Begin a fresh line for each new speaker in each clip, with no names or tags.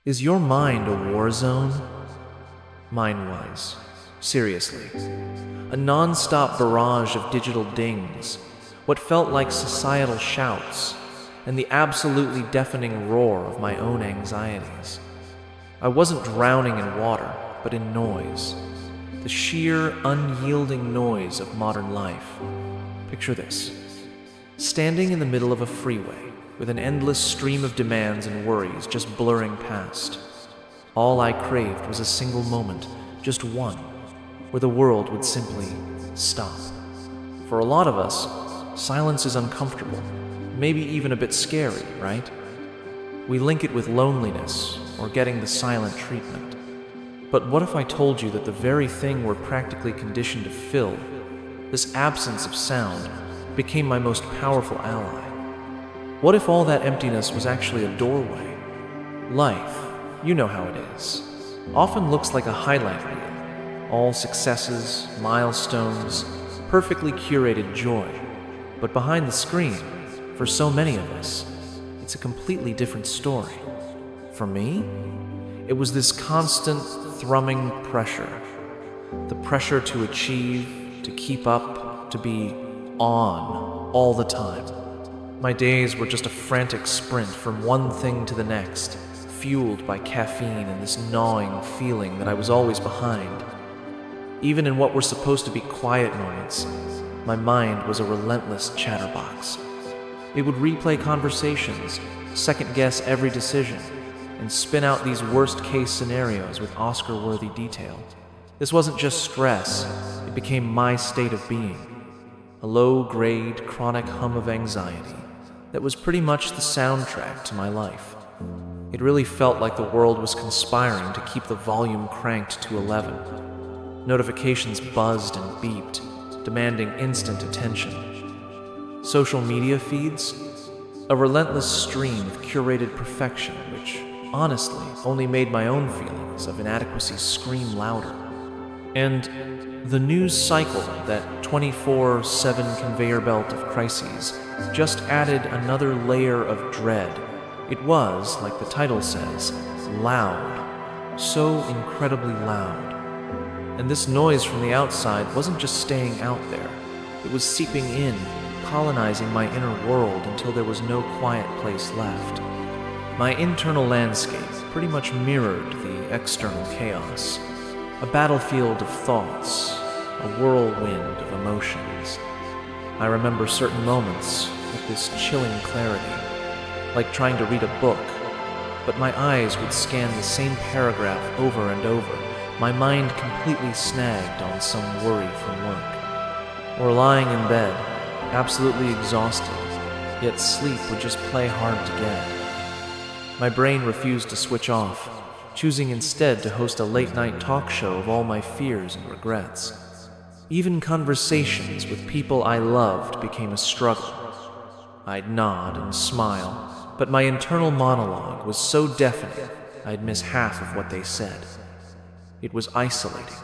Is your mind a war zone? Mine was. Seriously. A non-stop barrage of digital dings, what felt like societal shouts, and the absolutely deafening roar of my own anxieties. I wasn't drowning in water, but in noise. The sheer, unyielding noise of modern life. Picture this. Standing in the middle of a freeway, with an endless stream of demands and worries just blurring past. All I craved was a single moment, just one, where the world would simply stop. For a lot of us, silence is uncomfortable, maybe even a bit scary, right? We link it with loneliness or getting the silent treatment. But what if I told you that the very thing we're practically conditioned to fill, this absence of sound, became my most powerful ally? What if all that emptiness was actually a doorway? Life, you know how it is, often looks like a highlight reel. All successes, milestones, perfectly curated joy. But behind the screen, for so many of us, it's a completely different story. For me, it was this constant thrumming pressure. The pressure to achieve, to keep up, to be on all the time. My days were just a frantic sprint from one thing to the next, fueled by caffeine and this gnawing feeling that I was always behind. Even in what were supposed to be quiet moments, my mind was a relentless chatterbox. It would replay conversations, second-guess every decision, and spin out these worst-case scenarios with Oscar-worthy detail. This wasn't just stress, it became my state of being. A low-grade, chronic hum of anxiety that was pretty much the soundtrack to my life. It really felt like the world was conspiring to keep the volume cranked to 11. Notifications buzzed and beeped, demanding instant attention. Social media feeds? A relentless stream of curated perfection which, honestly, only made my own feelings of inadequacy scream louder. And the news cycle, that 24/7 conveyor belt of crises, just added another layer of dread. It was, like the title says, loud. So incredibly loud. And this noise from the outside wasn't just staying out there. It was seeping in, colonizing my inner world until there was no quiet place left. My internal landscape pretty much mirrored the external chaos. A battlefield of thoughts, a whirlwind of emotions. I remember certain moments with this chilling clarity, like trying to read a book, but my eyes would scan the same paragraph over and over, my mind completely snagged on some worry from work. Or lying in bed, absolutely exhausted, yet sleep would just play hard to get. My brain refused to switch off, choosing instead to host a late-night talk show of all my fears and regrets. Even conversations with people I loved became a struggle. I'd nod and smile, but my internal monologue was so deafening I'd miss half of what they said. It was isolating.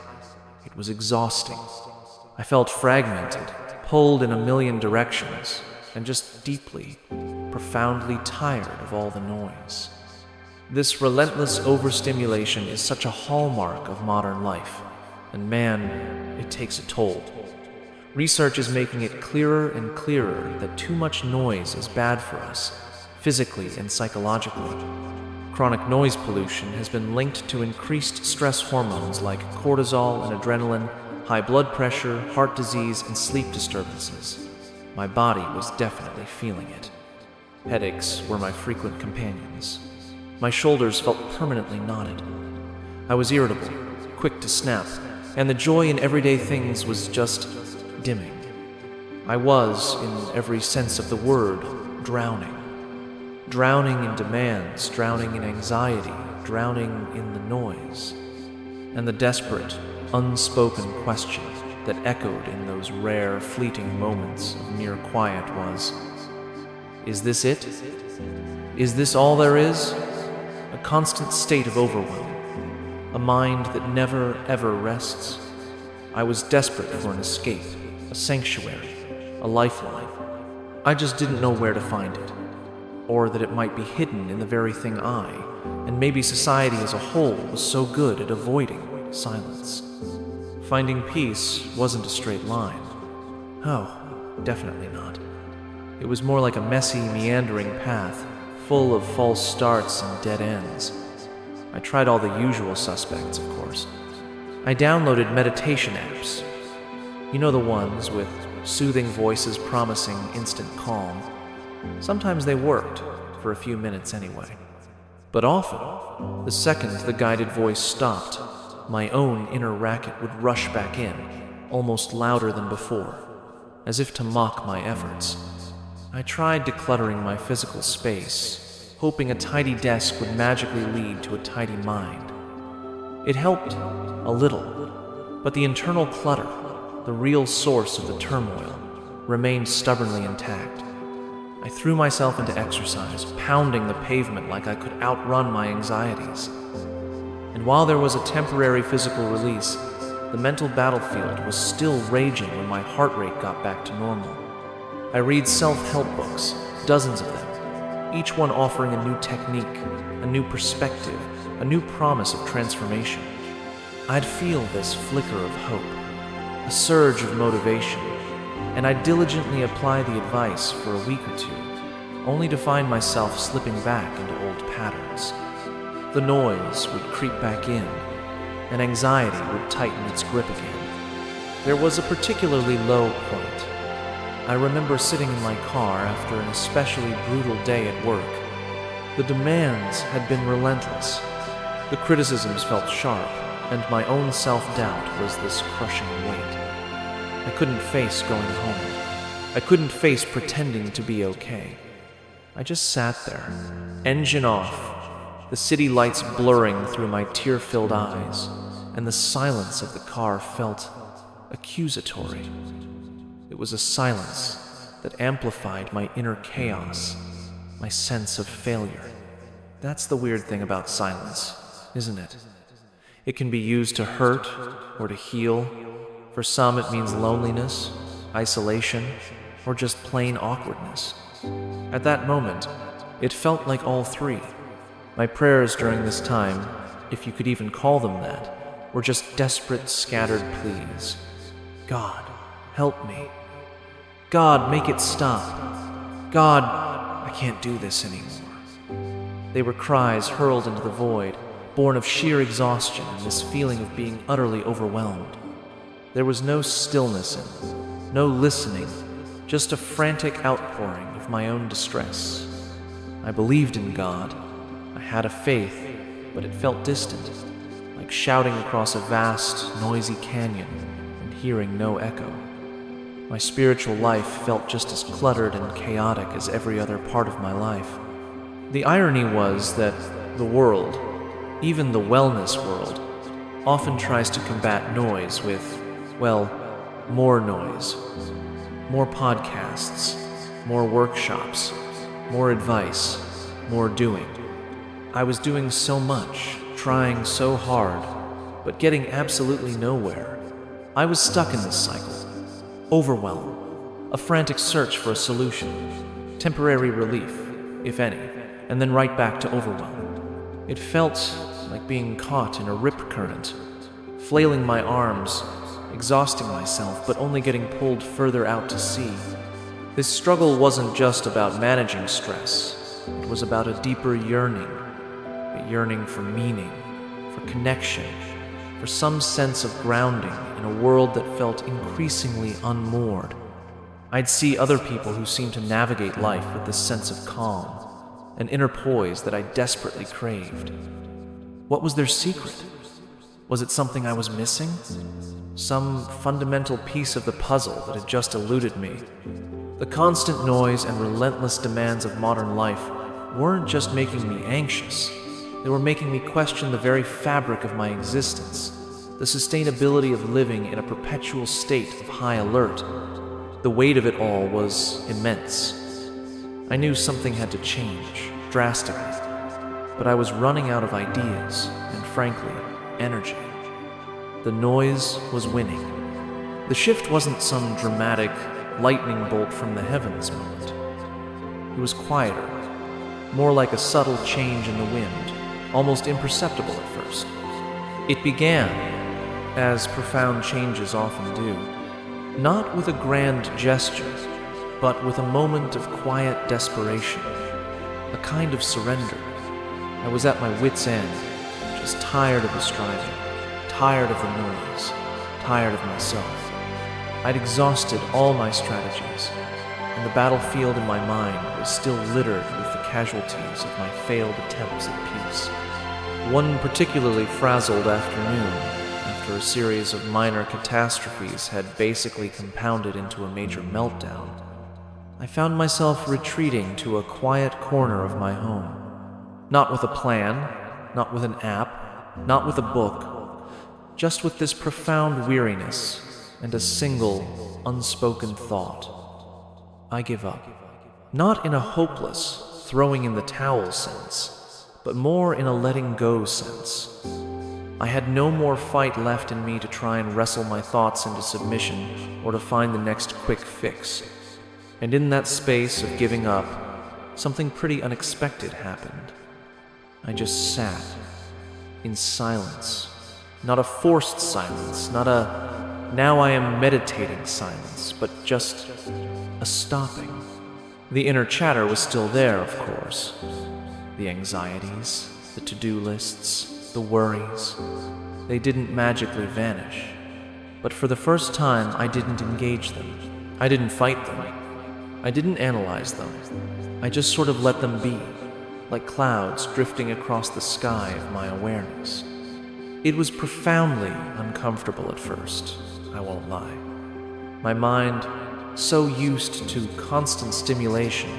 It was exhausting. I felt fragmented, pulled in a million directions, and just deeply, profoundly tired of all the noise. This relentless overstimulation is such a hallmark of modern life, and man, it takes a toll. Research is making it clearer and clearer that too much noise is bad for us, physically and psychologically. Chronic noise pollution has been linked to increased stress hormones like cortisol and adrenaline, high blood pressure, heart disease, and sleep disturbances. My body was definitely feeling it. Headaches were my frequent companions. My shoulders felt permanently knotted. I was irritable, quick to snap, and the joy in everyday things was just dimming. I was, in every sense of the word, drowning. Drowning in demands, drowning in anxiety, drowning in the noise. And the desperate, unspoken question that echoed in those rare, fleeting moments of near quiet was, is this it? Is this all there is? A constant state of overwhelm. A mind that never, ever rests. I was desperate for an escape, a sanctuary, a lifeline. I just didn't know where to find it, or that it might be hidden in the very thing and maybe society as a whole was so good at avoiding silence. Finding peace wasn't a straight line. Oh, definitely not. It was more like a messy, meandering path, full of false starts and dead ends. I tried all the usual suspects, of course. I downloaded meditation apps. You know, the ones with soothing voices promising instant calm. Sometimes they worked, for a few minutes anyway. But often, the second the guided voice stopped, my own inner racket would rush back in, almost louder than before, as if to mock my efforts. I tried decluttering my physical space, hoping a tidy desk would magically lead to a tidy mind. It helped a little, but the internal clutter, the real source of the turmoil, remained stubbornly intact. I threw myself into exercise, pounding the pavement like I could outrun my anxieties. And while there was a temporary physical release, the mental battlefield was still raging when my heart rate got back to normal. I read self-help books, dozens of them, each one offering a new technique, a new perspective, a new promise of transformation. I'd feel this flicker of hope, a surge of motivation, and I'd diligently apply the advice for a week or two, only to find myself slipping back into old patterns. The noise would creep back in, and anxiety would tighten its grip again. There was a particularly low point. I remember sitting in my car after an especially brutal day at work. The demands had been relentless. The criticisms felt sharp, and my own self-doubt was this crushing weight. I couldn't face going home. I couldn't face pretending to be okay. I just sat there, engine off, the city lights blurring through my tear-filled eyes, and the silence of the car felt accusatory. It was a silence that amplified my inner chaos, my sense of failure. That's the weird thing about silence, isn't it? It can be used to hurt or to heal. For some, it means loneliness, isolation, or just plain awkwardness. At that moment, it felt like all three. My prayers during this time, if you could even call them that, were just desperate, scattered pleas. God, help me. God, make it stop. God, I can't do this anymore. They were cries hurled into the void, born of sheer exhaustion and this feeling of being utterly overwhelmed. There was no stillness in them, no listening, just a frantic outpouring of my own distress. I believed in God. I had a faith, but it felt distant, like shouting across a vast, noisy canyon and hearing no echo. My spiritual life felt just as cluttered and chaotic as every other part of my life. The irony was that the world, even the wellness world, often tries to combat noise with, well, more noise. More podcasts, more workshops, more advice, more doing. I was doing so much, trying so hard, but getting absolutely nowhere. I was stuck in this cycle. Overwhelm, a frantic search for a solution, temporary relief, if any, and then right back to overwhelm. It felt like being caught in a rip current, flailing my arms, exhausting myself, but only getting pulled further out to sea. This struggle wasn't just about managing stress. It was about a deeper yearning, a yearning for meaning, for connection, for some sense of grounding in a world that felt increasingly unmoored. I'd see other people who seemed to navigate life with this sense of calm, an inner poise that I desperately craved. What was their secret? Was it something I was missing? Some fundamental piece of the puzzle that had just eluded me? The constant noise and relentless demands of modern life weren't just making me anxious. They were making me question the very fabric of my existence, the sustainability of living in a perpetual state of high alert. The weight of it all was immense. I knew something had to change, drastically, but I was running out of ideas and, frankly, energy. The noise was winning. The shift wasn't some dramatic lightning bolt from the heavens moment. It was quieter, more like a subtle change in the wind, almost imperceptible at first. It began, as profound changes often do, not with a grand gesture, but with a moment of quiet desperation, a kind of surrender. I was at my wit's end, just tired of the striving, tired of the noise, tired of myself. I'd exhausted all my strategies, and the battlefield in my mind was still littered with the casualties of my failed attempts at peace. One particularly frazzled afternoon, after a series of minor catastrophes had basically compounded into a major meltdown, I found myself retreating to a quiet corner of my home. Not with a plan, not with an app, not with a book, just with this profound weariness and a single, unspoken thought. I give up. Not in a hopeless, throwing in the towel sense, but more in a letting go sense. I had no more fight left in me to try and wrestle my thoughts into submission or to find the next quick fix. And in that space of giving up, something pretty unexpected happened. I just sat, in silence. Not a forced silence, not a now I am meditating silence, but just a stopping. The inner chatter was still there, of course. The anxieties, the to-do lists, the worries, they didn't magically vanish. But for the first time, I didn't engage them. I didn't fight them. I didn't analyze them. I just sort of let them be, like clouds drifting across the sky of my awareness. It was profoundly uncomfortable at first, I won't lie. My mind, so used to constant stimulation,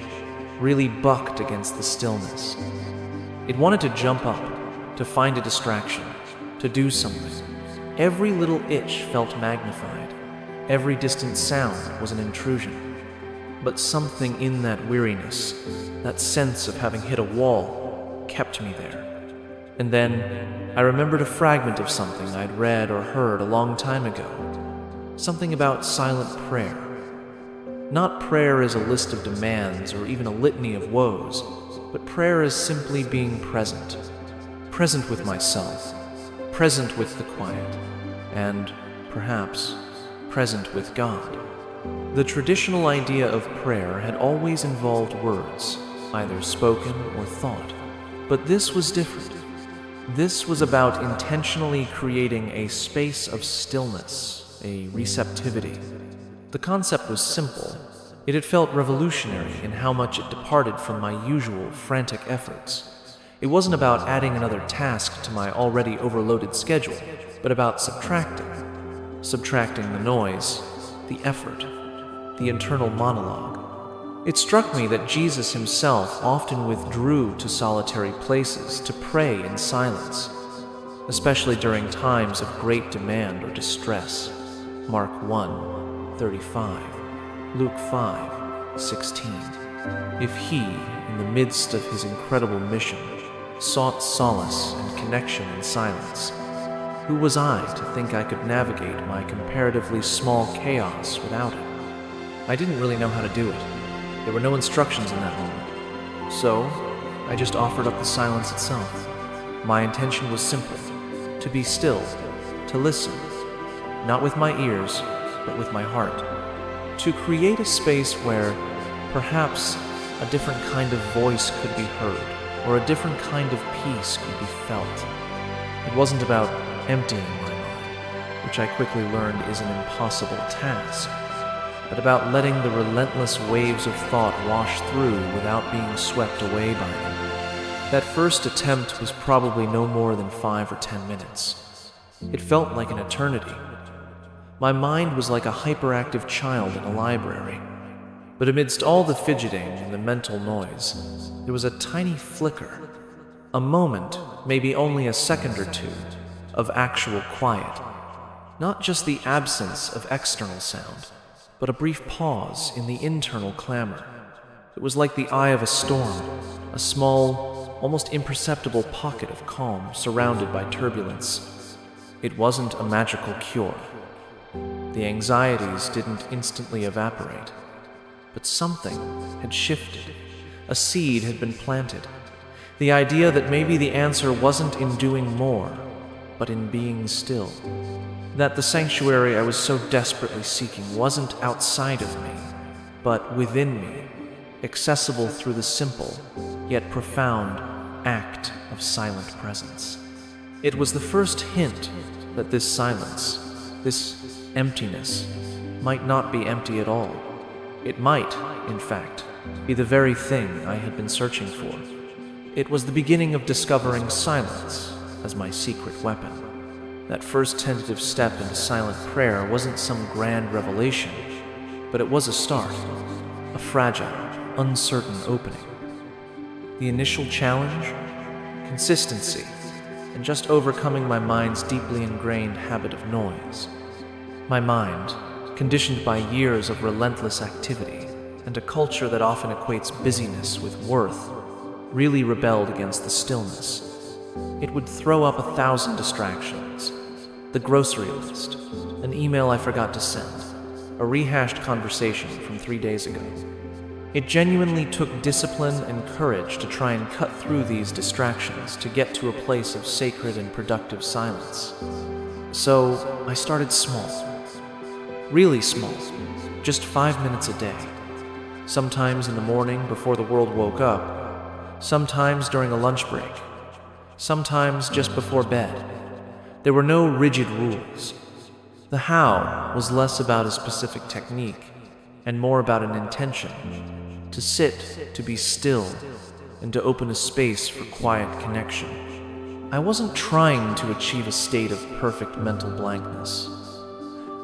really bucked against the stillness. It wanted to jump up, to find a distraction, to do something. Every little itch felt magnified. Every distant sound was an intrusion. But something in that weariness, that sense of having hit a wall, kept me there. And then I remembered a fragment of something I'd read or heard a long time ago. Something about silent prayer. Not prayer as a list of demands or even a litany of woes, but prayer as simply being present. Present with myself, present with the quiet, and, perhaps, present with God. The traditional idea of prayer had always involved words, either spoken or thought. But this was different. This was about intentionally creating a space of stillness, a receptivity. The concept was simple. It had felt revolutionary in how much it departed from my usual frantic efforts. It wasn't about adding another task to my already overloaded schedule, but about subtracting. Subtracting the noise, the effort, the internal monologue. It struck me that Jesus himself often withdrew to solitary places to pray in silence, especially during times of great demand or distress. Mark 1:35, Luke 5:16. If he, in the midst of his incredible mission, sought solace and connection in silence, who was I to think I could navigate my comparatively small chaos without it? I didn't really know how to do it. There were no instructions in that moment. So, I just offered up the silence itself. My intention was simple: to be still, to listen, not with my ears, but with my heart. To create a space where, perhaps, a different kind of voice could be heard, or a different kind of peace could be felt. It wasn't about emptying my mind, which I quickly learned is an impossible task, but about letting the relentless waves of thought wash through without being swept away by them. That first attempt was probably no more than 5 or 10 minutes. It felt like an eternity. My mind was like a hyperactive child in a library. But amidst all the fidgeting and the mental noise, there was a tiny flicker, a moment, maybe only a second or two, of actual quiet. Not just the absence of external sound, but a brief pause in the internal clamor. It was like the eye of a storm, a small, almost imperceptible pocket of calm surrounded by turbulence. It wasn't a magical cure. The anxieties didn't instantly evaporate, but something had shifted. A seed had been planted. The idea that maybe the answer wasn't in doing more, but in being still. That the sanctuary I was so desperately seeking wasn't outside of me, but within me, accessible through the simple, yet profound act of silent presence. It was the first hint that this silence, this emptiness, might not be empty at all. It might, in fact, be the very thing I had been searching for. It was the beginning of discovering silence as my secret weapon. That first tentative step into silent prayer wasn't some grand revelation, but it was a start, a fragile, uncertain opening. The initial challenge? Consistency, and just overcoming my mind's deeply ingrained habit of noise. My mind, conditioned by years of relentless activity and a culture that often equates busyness with worth, really rebelled against the stillness. It would throw up 1,000 distractions: the grocery list, an email I forgot to send, a rehashed conversation from 3 days ago. It genuinely took discipline and courage to try and cut through these distractions to get to a place of sacred and productive silence. So I started small. Really small. Just 5 minutes a day. Sometimes in the morning before the world woke up. Sometimes during a lunch break. Sometimes just before bed. There were no rigid rules. The how was less about a specific technique and more about an intention. To sit, to be still, and to open a space for quiet connection. I wasn't trying to achieve a state of perfect mental blankness.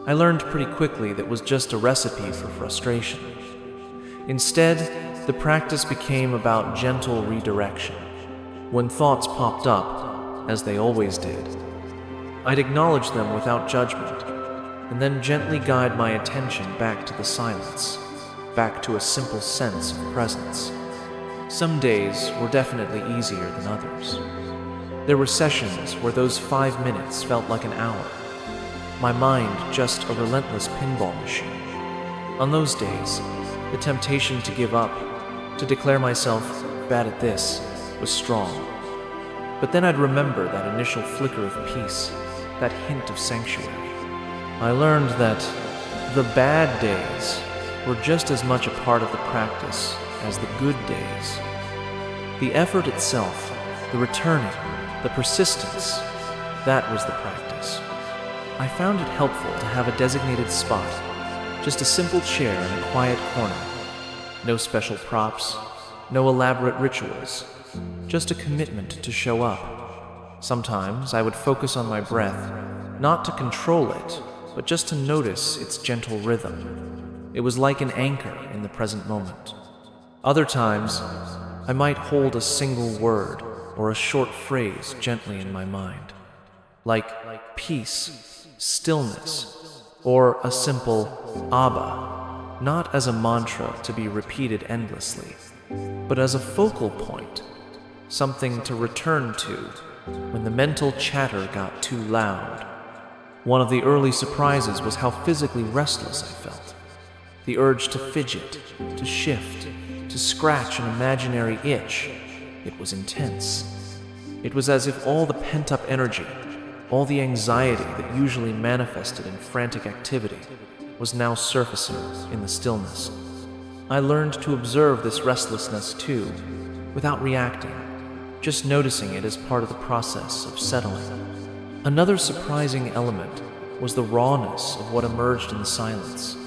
I learned pretty quickly that was just a recipe for frustration. Instead, the practice became about gentle redirection. When thoughts popped up, as they always did, I'd acknowledge them without judgment, and then gently guide my attention back to the silence, back to a simple sense of presence. Some days were definitely easier than others. There were sessions where those 5 minutes felt like an hour. My mind just a relentless pinball machine. On those days, the temptation to give up, to declare myself bad at this, was strong. But then I'd remember that initial flicker of peace, that hint of sanctuary. I learned that the bad days were just as much a part of the practice as the good days. The effort itself, the returning, the persistence, that was the practice. I found it helpful to have a designated spot, just a simple chair in a quiet corner. No special props, no elaborate rituals, just a commitment to show up. Sometimes I would focus on my breath, not to control it, but just to notice its gentle rhythm. It was like an anchor in the present moment. Other times, I might hold a single word or a short phrase gently in my mind, like peace, stillness, or a simple Abba, not as a mantra to be repeated endlessly, but as a focal point, something to return to when the mental chatter got too loud. One of the early surprises was how physically restless I felt. The urge to fidget, to shift, to scratch an imaginary itch. It was intense. It was as if all the pent-up energy, all the anxiety that usually manifested in frantic activity, was now surfacing in the stillness. I learned to observe this restlessness too, without reacting, just noticing it as part of the process of settling. Another surprising element was the rawness of what emerged in the silence.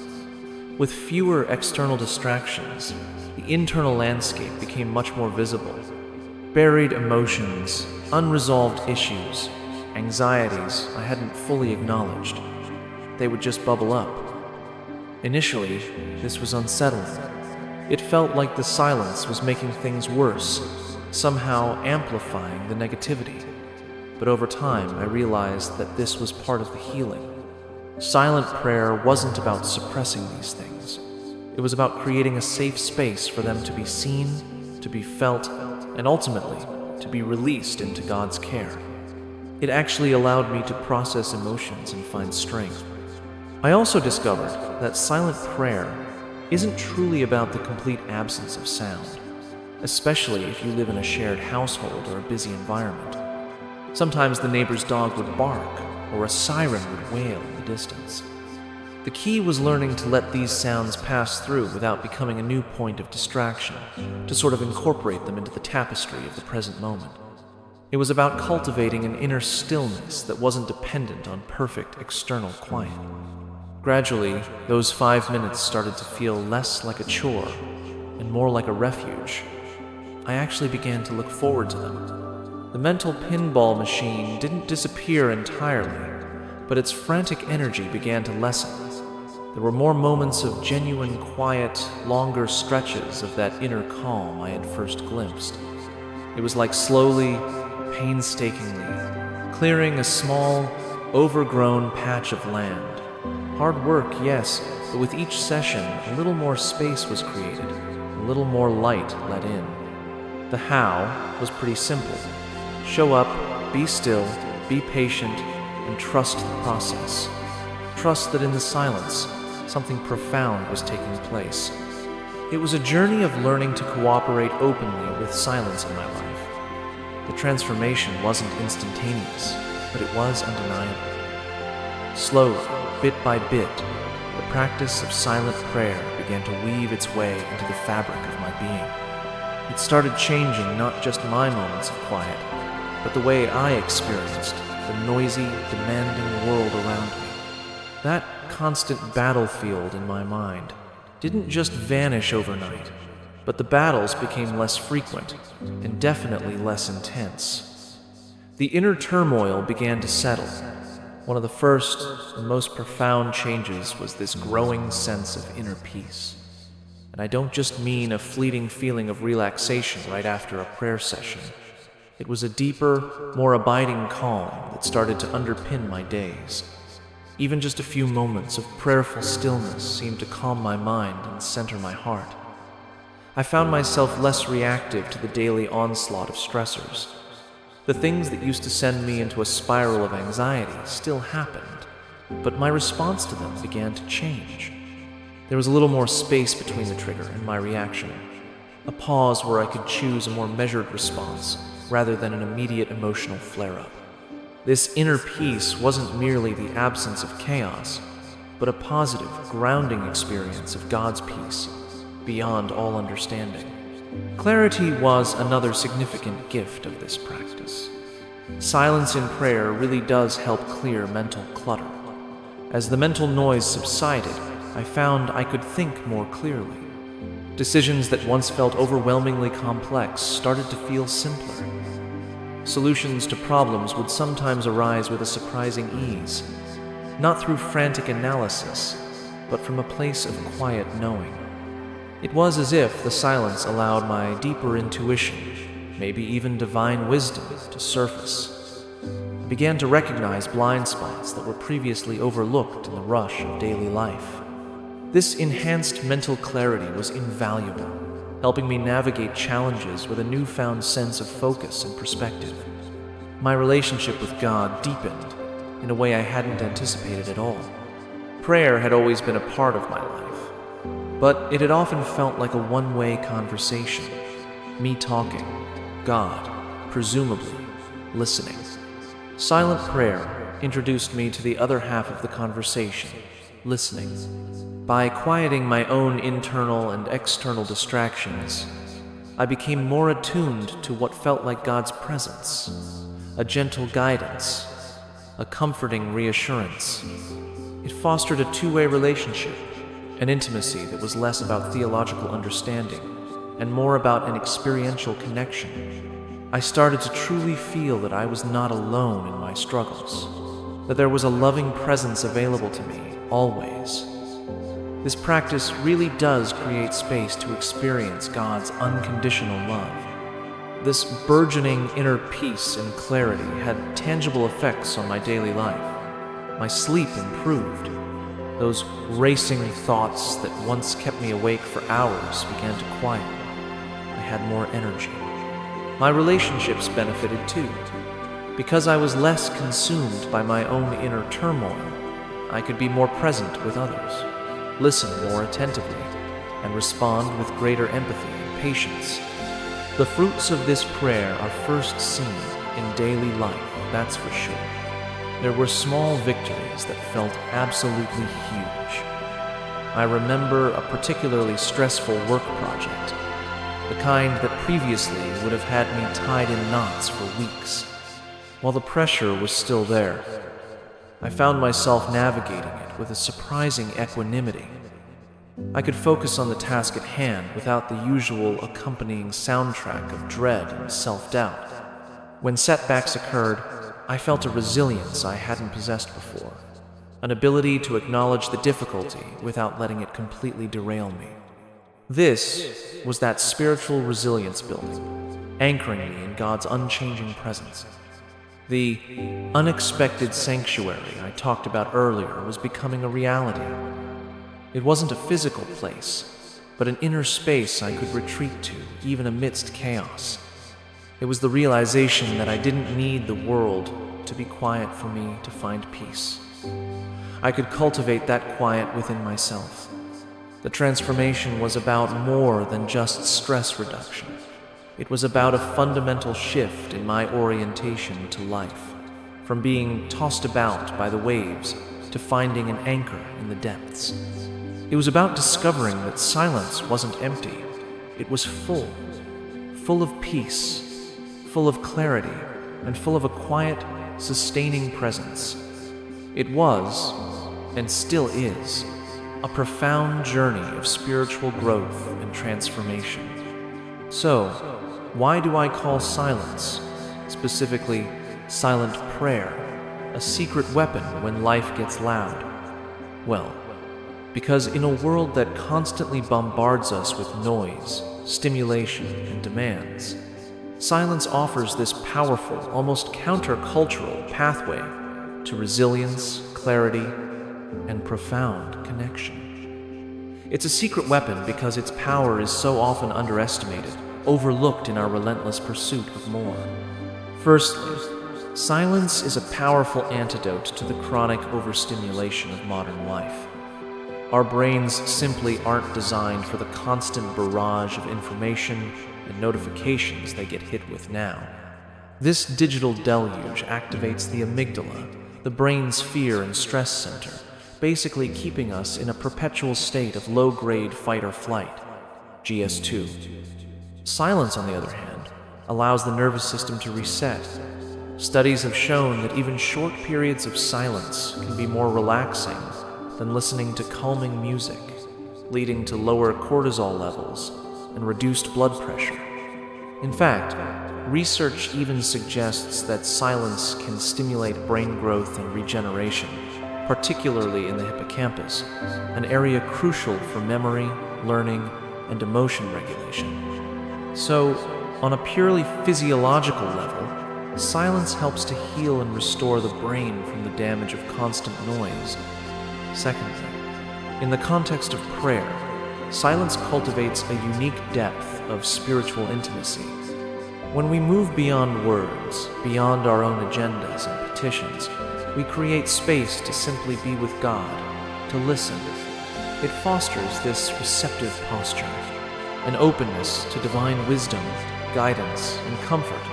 With fewer external distractions, the internal landscape became much more visible. Buried emotions, unresolved issues, anxieties I hadn't fully acknowledged. They would just bubble up. Initially, this was unsettling. It felt like the silence was making things worse, somehow amplifying the negativity. But over time, I realized that this was part of the healing. Silent prayer wasn't about suppressing these things. It was about creating a safe space for them to be seen, to be felt, and ultimately, to be released into God's care. It actually allowed me to process emotions and find strength. I also discovered that silent prayer isn't truly about the complete absence of sound. especially if you live in a shared household or a busy environment. Sometimes the neighbor's dog would bark, or a siren would wail in the distance. The key was learning to let these sounds pass through without becoming a new point of distraction, to sort of incorporate them into the tapestry of the present moment. It was about cultivating an inner stillness that wasn't dependent on perfect external quiet. Gradually, those 5 minutes started to feel less like a chore and more like a refuge. I actually began to look forward to them. The mental pinball machine didn't disappear entirely, but its frantic energy began to lessen. There were more moments of genuine quiet, longer stretches of that inner calm I had first glimpsed. It was like slowly, painstakingly, clearing a small, overgrown patch of land. Hard work, yes, but with each session, a little more space was created, a little more light let in. The how was pretty simple. Show up, be still, be patient, and trust the process. Trust that in the silence, something profound was taking place. It was a journey of learning to cooperate openly with silence in my life. The transformation wasn't instantaneous, but it was undeniable. Slowly, bit by bit, the practice of silent prayer began to weave its way into the fabric of my being. It started changing not just my moments of quiet, but the way I experienced the noisy, demanding world around me. That constant battlefield in my mind didn't just vanish overnight, but the battles became less frequent and definitely less intense. The inner turmoil began to settle. One of the first and most profound changes was this growing sense of inner peace. And I don't just mean a fleeting feeling of relaxation right after a prayer session. It was a deeper, more abiding calm that started to underpin my days. Even just a few moments of prayerful stillness seemed to calm my mind and center my heart. I found myself less reactive to the daily onslaught of stressors. The things that used to send me into a spiral of anxiety still happened, but my response to them began to change. There was a little more space between the trigger and my reaction, a pause where I could choose a more measured response rather than an immediate emotional flare-up. This inner peace wasn't merely the absence of chaos, but a positive, grounding experience of God's peace, beyond all understanding. Clarity was another significant gift of this practice. Silence in prayer really does help clear mental clutter. As the mental noise subsided, I found I could think more clearly. Decisions that once felt overwhelmingly complex started to feel simpler. Solutions to problems would sometimes arise with a surprising ease, not through frantic analysis, but from a place of quiet knowing. It was as if the silence allowed my deeper intuition, maybe even divine wisdom, to surface. I began to recognize blind spots that were previously overlooked in the rush of daily life. This enhanced mental clarity was invaluable, helping me navigate challenges with a newfound sense of focus and perspective. My relationship with God deepened in a way I hadn't anticipated at all. Prayer had always been a part of my life, but it had often felt like a one-way conversation. Me talking, God, presumably, listening. Silent prayer introduced me to the other half of the conversation, listening. By quieting my own internal and external distractions, I became more attuned to what felt like God's presence, a gentle guidance, a comforting reassurance. It fostered a two-way relationship, an intimacy that was less about theological understanding and more about an experiential connection. I started to truly feel that I was not alone in my struggles, that there was a loving presence available to me, always. This practice really does create space to experience God's unconditional love. This burgeoning inner peace and clarity had tangible effects on my daily life. My sleep improved. Those racing thoughts that once kept me awake for hours began to quiet. I had more energy. My relationships benefited too. Because I was less consumed by my own inner turmoil, I could be more present with others, listen more attentively, and respond with greater empathy and patience. The fruits of this prayer are first seen in daily life, that's for sure. There were small victories that felt absolutely huge. I remember a particularly stressful work project, the kind that previously would have had me tied in knots for weeks. While the pressure was still there, I found myself navigating it with a surprising equanimity. I could focus on the task at hand without the usual accompanying soundtrack of dread and self-doubt. When setbacks occurred, I felt a resilience I hadn't possessed before, an ability to acknowledge the difficulty without letting it completely derail me. This was that spiritual resilience building, anchoring me in God's unchanging presence. The unexpected sanctuary I talked about earlier was becoming a reality. It wasn't a physical place, but an inner space I could retreat to, even amidst chaos. It was the realization that I didn't need the world to be quiet for me to find peace. I could cultivate that quiet within myself. The transformation was about more than just stress reduction. It was about a fundamental shift in my orientation to life, from being tossed about by the waves to finding an anchor in the depths. It was about discovering that silence wasn't empty. It was full of peace, full of clarity, and full of a quiet, sustaining presence. It was, and still is, a profound journey of spiritual growth and transformation. So, why do I call silence, specifically silent prayer, a secret weapon when life gets loud? Well, because in a world that constantly bombards us with noise, stimulation, and demands, silence offers this powerful, almost countercultural pathway to resilience, clarity, and profound connection. It's a secret weapon because its power is so often underestimated, overlooked in our relentless pursuit of more. Firstly, silence is a powerful antidote to the chronic overstimulation of modern life. Our brains simply aren't designed for the constant barrage of information and notifications they get hit with now. This digital deluge activates the amygdala, the brain's fear and stress center, basically keeping us in a perpetual state of low-grade fight or flight, GS2. Silence, on the other hand, allows the nervous system to reset. Studies have shown that even short periods of silence can be more relaxing than listening to calming music, leading to lower cortisol levels and reduced blood pressure. In fact, research even suggests that silence can stimulate brain growth and regeneration, particularly in the hippocampus, an area crucial for memory, learning, and emotion regulation. So, on a purely physiological level, silence helps to heal and restore the brain from the damage of constant noise. Secondly, in the context of prayer, silence cultivates a unique depth of spiritual intimacy. When we move beyond words, beyond our own agendas and petitions, we create space to simply be with God, to listen. It fosters this receptive posture, an openness to divine wisdom, guidance, and comfort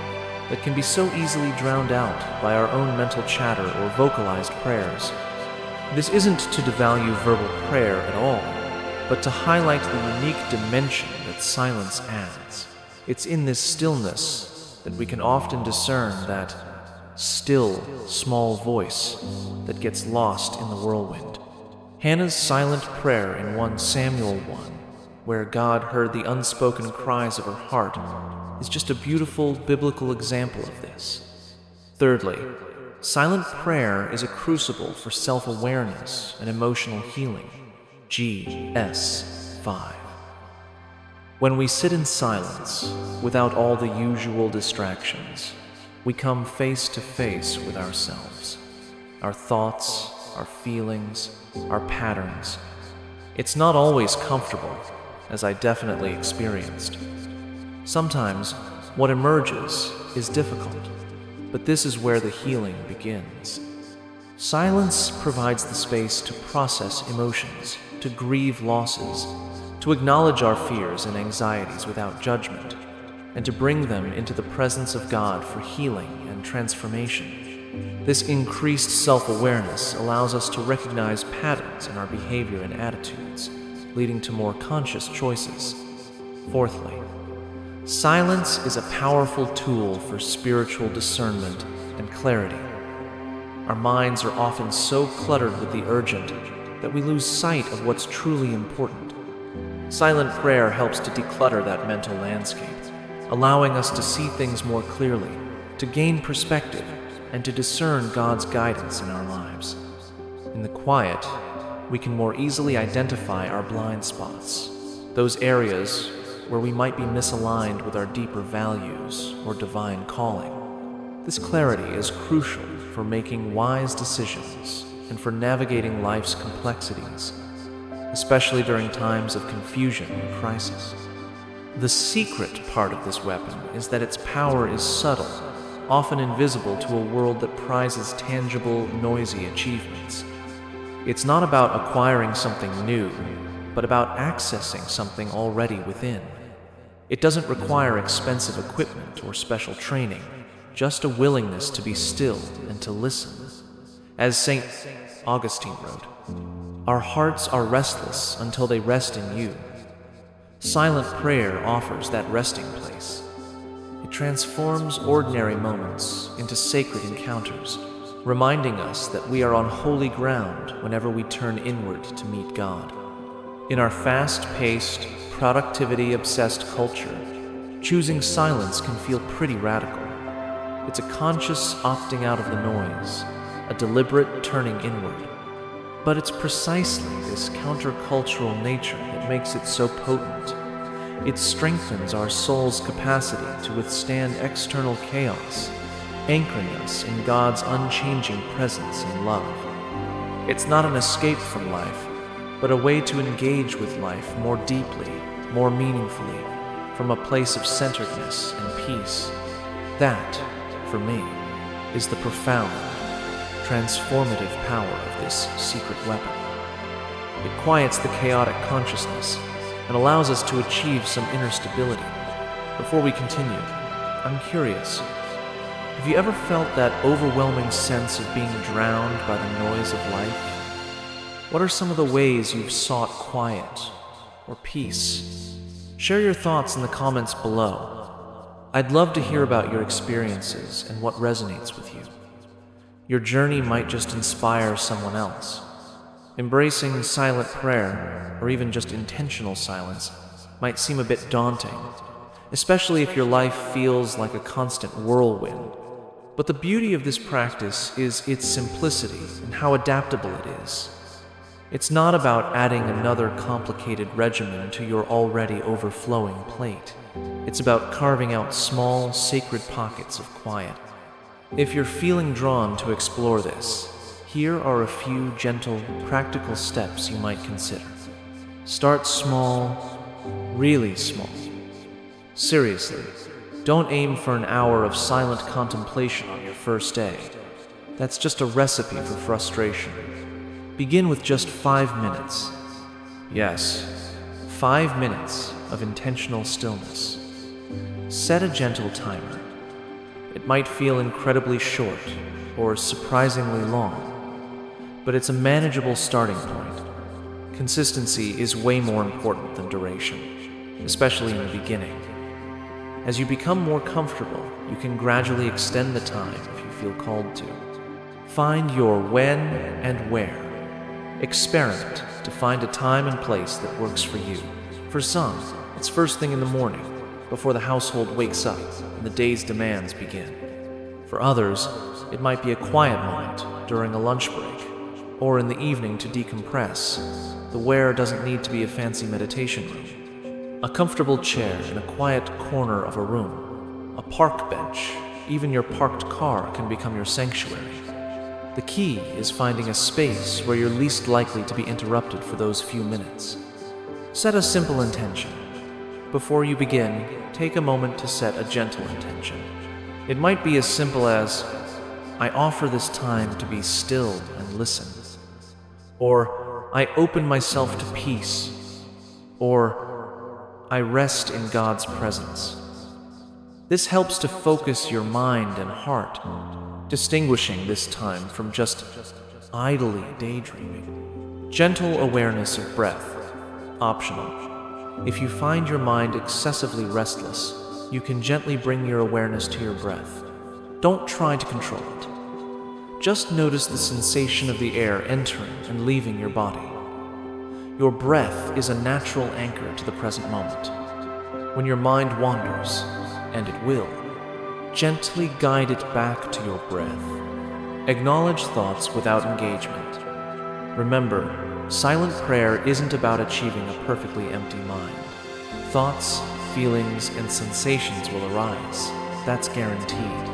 that can be so easily drowned out by our own mental chatter or vocalized prayers. This isn't to devalue verbal prayer at all, but to highlight the unique dimension that silence adds. It's in this stillness that we can often discern that still, small voice that gets lost in the whirlwind. Hannah's silent prayer in 1 Samuel 1, where God heard the unspoken cries of her heart, is just a beautiful biblical example of this. Thirdly, silent prayer is a crucible for self-awareness and emotional healing, GS5. When we sit in silence, without all the usual distractions, we come face to face with ourselves, our thoughts, our feelings, our patterns. It's not always comfortable, as I definitely experienced. Sometimes, what emerges is difficult, but this is where the healing begins. Silence provides the space to process emotions, to grieve losses, to acknowledge our fears and anxieties without judgment. and to bring them into the presence of God for healing and transformation. This increased self-awareness allows us to recognize patterns in our behavior and attitudes, leading to more conscious choices. Fourthly, silence is a powerful tool for spiritual discernment and clarity. Our minds are often so cluttered with the urgent that we lose sight of what's truly important. Silent prayer helps to declutter that mental landscape, allowing us to see things more clearly, to gain perspective, and to discern God's guidance in our lives. In the quiet, we can more easily identify our blind spots, those areas where we might be misaligned with our deeper values or divine calling. This clarity is crucial for making wise decisions and for navigating life's complexities, especially during times of confusion or crisis. The secret part of this weapon is that its power is subtle, often invisible to a world that prizes tangible, noisy achievements. It's not about acquiring something new, but about accessing something already within. It doesn't require expensive equipment or special training, just a willingness to be still and to listen. As St. Augustine wrote, "Our hearts are restless until they rest in you." Silent prayer offers that resting place. It transforms ordinary moments into sacred encounters, reminding us that we are on holy ground whenever we turn inward to meet God. In our fast-paced, productivity-obsessed culture, choosing silence can feel pretty radical. It's a conscious opting out of the noise, a deliberate turning inward. But it's precisely this countercultural nature that makes it so potent. It strengthens our soul's capacity to withstand external chaos, anchoring us in God's unchanging presence and love. It's not an escape from life, but a way to engage with life more deeply, more meaningfully, from a place of centeredness and peace. That, for me, is the profound, transformative power of this secret weapon. It quiets the chaotic consciousness and allows us to achieve some inner stability. Before we continue, I'm curious, have you ever felt that overwhelming sense of being drowned by the noise of life? What are some of the ways you've sought quiet or peace? Share your thoughts in the comments below. I'd love to hear about your experiences and what resonates with you. Your journey might just inspire someone else. Embracing silent prayer, or even just intentional silence, might seem a bit daunting, especially if your life feels like a constant whirlwind. But the beauty of this practice is its simplicity and how adaptable it is. It's not about adding another complicated regimen to your already overflowing plate. It's about carving out small, sacred pockets of quiet. If you're feeling drawn to explore this, here are a few gentle, practical steps you might consider. Start small, really small. Seriously, don't aim for an hour of silent contemplation on your first day. That's just a recipe for frustration. Begin with just 5 minutes. Yes, 5 minutes of intentional stillness. Set a gentle timer. It might feel incredibly short or surprisingly long, but it's a manageable starting point. Consistency is way more important than duration, especially in the beginning. As you become more comfortable, you can gradually extend the time if you feel called to. Find your when and where. Experiment to find a time and place that works for you. For some, it's first thing in the morning, before the household wakes up and the day's demands begin. For others, it might be a quiet moment during a lunch break, or in the evening to decompress. The where doesn't need to be a fancy meditation room. A comfortable chair in a quiet corner of a room, a park bench, even your parked car can become your sanctuary. The key is finding a space where you're least likely to be interrupted for those few minutes. Set a simple intention. Before you begin, take a moment to set a gentle intention. It might be as simple as, I offer this time to be still and listen. Or, I open myself to peace. Or, I rest in God's presence. This helps to focus your mind and heart, distinguishing this time from just idly daydreaming. Gentle awareness of breath, optional. If you find your mind excessively restless, you can gently bring your awareness to your breath. Don't try to control it. Just notice the sensation of the air entering and leaving your body. Your breath is a natural anchor to the present moment. When your mind wanders, and it will, gently guide it back to your breath. Acknowledge thoughts without engagement. Remember, silent prayer isn't about achieving a perfectly empty mind. Thoughts, feelings, and sensations will arise. That's guaranteed.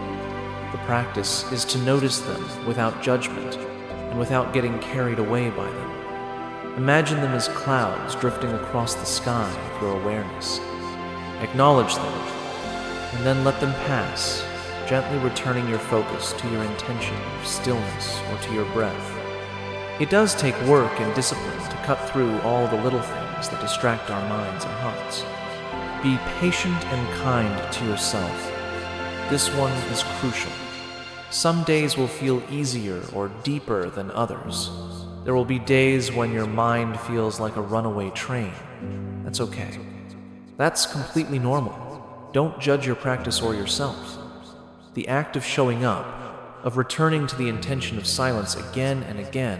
The practice is to notice them without judgment and without getting carried away by them. Imagine them as clouds drifting across the sky of your awareness. Acknowledge them, and then let them pass, gently returning your focus to your intention of stillness or to your breath. It does take work and discipline to cut through all the little things that distract our minds and hearts. Be patient and kind to yourself. This one is crucial. Some days will feel easier or deeper than others. There will be days when your mind feels like a runaway train. That's okay. That's completely normal. Don't judge your practice or yourself. The act of showing up, of returning to the intention of silence again and again,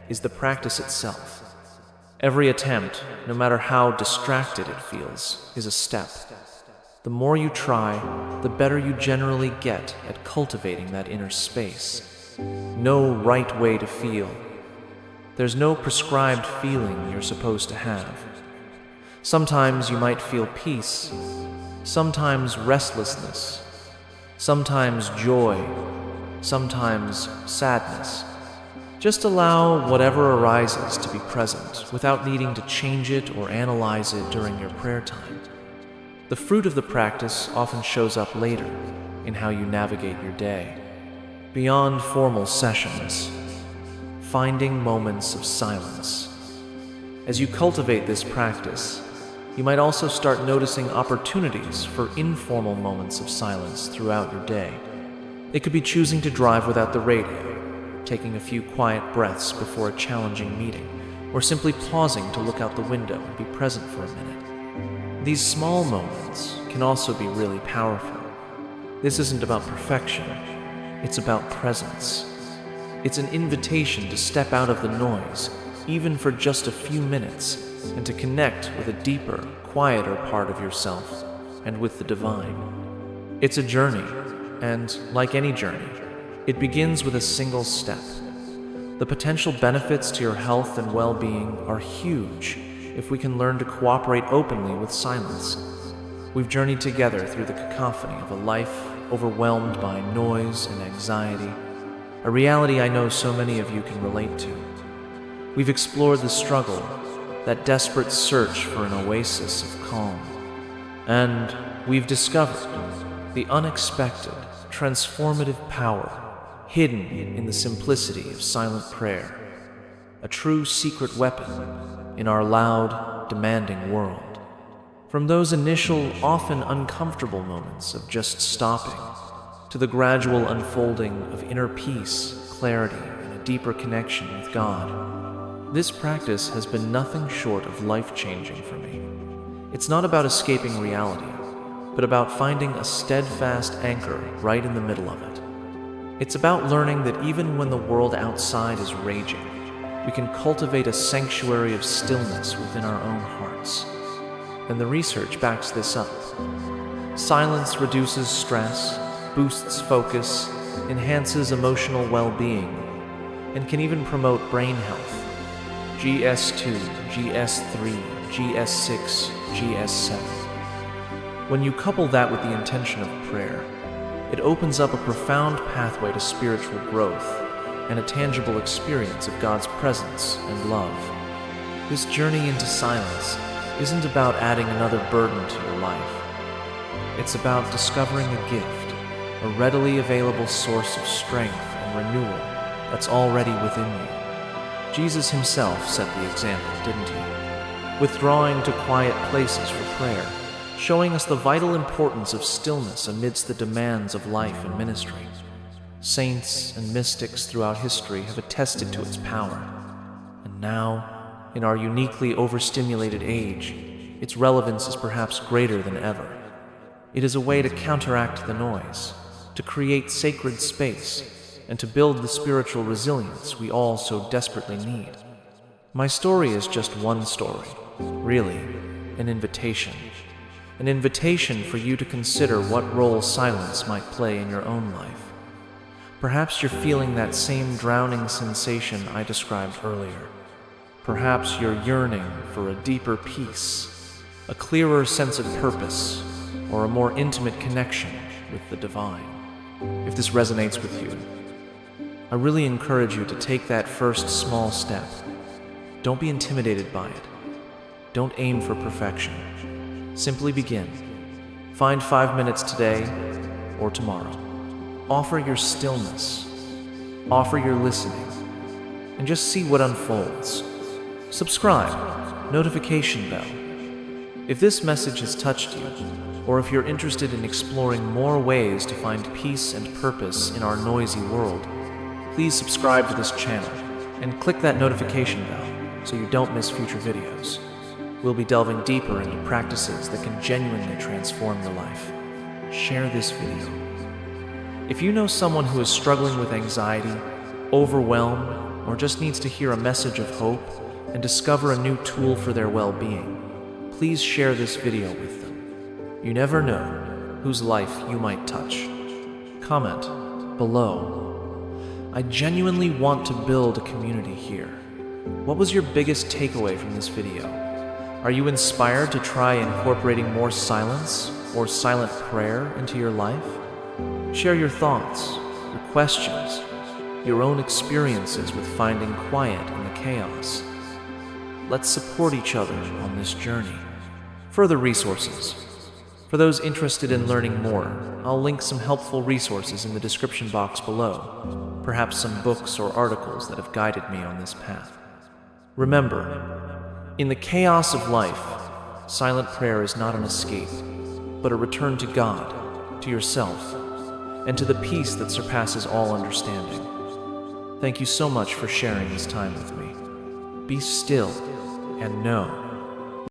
is the practice itself. Every attempt, no matter how distracted it feels, is a step. The more you try, the better you generally get at cultivating that inner space. No right way to feel. There's no prescribed feeling you're supposed to have. Sometimes you might feel peace, sometimes restlessness, sometimes joy, sometimes sadness. Just allow whatever arises to be present without needing to change it or analyze it during your prayer time. The fruit of the practice often shows up later in how you navigate your day. Beyond formal sessions, finding moments of silence. As you cultivate this practice, you might also start noticing opportunities for informal moments of silence throughout your day. It could be choosing to drive without the radio, taking a few quiet breaths before a challenging meeting, or simply pausing to look out the window and be present for a minute. These small moments can also be really powerful. This isn't about perfection, it's about presence. It's an invitation to step out of the noise, even for just a few minutes, and to connect with a deeper, quieter part of yourself and with the divine. It's a journey, and like any journey, it begins with a single step. The potential benefits to your health and well-being are huge if we can learn to cooperate openly with silence. We've journeyed together through the cacophony of a life overwhelmed by noise and anxiety, a reality I know so many of you can relate to. We've explored the struggle, that desperate search for an oasis of calm. And we've discovered the unexpected, transformative power hidden in the simplicity of silent prayer, a true secret weapon in our loud, demanding world. From those initial, often uncomfortable moments of just stopping, to the gradual unfolding of inner peace, clarity, and a deeper connection with God, this practice has been nothing short of life-changing for me. It's not about escaping reality, but about finding a steadfast anchor right in the middle of it. It's about learning that even when the world outside is raging, we can cultivate a sanctuary of stillness within our own hearts. And the research backs this up. Silence reduces stress, boosts focus, enhances emotional well-being, and can even promote brain health. GS2, GS3, GS6, GS7. When you couple that with the intention of prayer, it opens up a profound pathway to spiritual growth and a tangible experience of God's presence and love. This journey into silence isn't about adding another burden to your life. It's about discovering a gift, a readily available source of strength and renewal that's already within you. Jesus himself set the example, didn't he? Withdrawing to quiet places for prayer, showing us the vital importance of stillness amidst the demands of life and ministry. Saints and mystics throughout history have attested to its power, and now, in our uniquely overstimulated age, its relevance is perhaps greater than ever. It is a way to counteract the noise, to create sacred space, and to build the spiritual resilience we all so desperately need. My story is just one story, really, an invitation. An invitation for you to consider what role silence might play in your own life. Perhaps you're feeling that same drowning sensation I described earlier. Perhaps you're yearning for a deeper peace, a clearer sense of purpose, or a more intimate connection with the divine. If this resonates with you, I really encourage you to take that first small step. Don't be intimidated by it. Don't aim for perfection. Simply begin. Find 5 minutes today or tomorrow. Offer your stillness. Offer your listening. And just see what unfolds. Subscribe. Notification bell. If this message has touched you, or if you're interested in exploring more ways to find peace and purpose in our noisy world, please subscribe to this channel and click that notification bell so you don't miss future videos. We'll be delving deeper into practices that can genuinely transform your life. Share this video. If you know someone who is struggling with anxiety, overwhelm, or just needs to hear a message of hope and discover a new tool for their well-being, please share this video with them. You never know whose life you might touch. Comment below. I genuinely want to build a community here. What was your biggest takeaway from this video? Are you inspired to try incorporating more silence or silent prayer into your life? Share your thoughts, your questions, your own experiences with finding quiet in the chaos. Let's support each other on this journey. Further resources. For those interested in learning more, I'll link some helpful resources in the description box below, perhaps some books or articles that have guided me on this path. Remember, in the chaos of life, silent prayer is not an escape, but a return to God, to yourself, and to the peace that surpasses all understanding. Thank you so much for sharing this time with me. Be still and know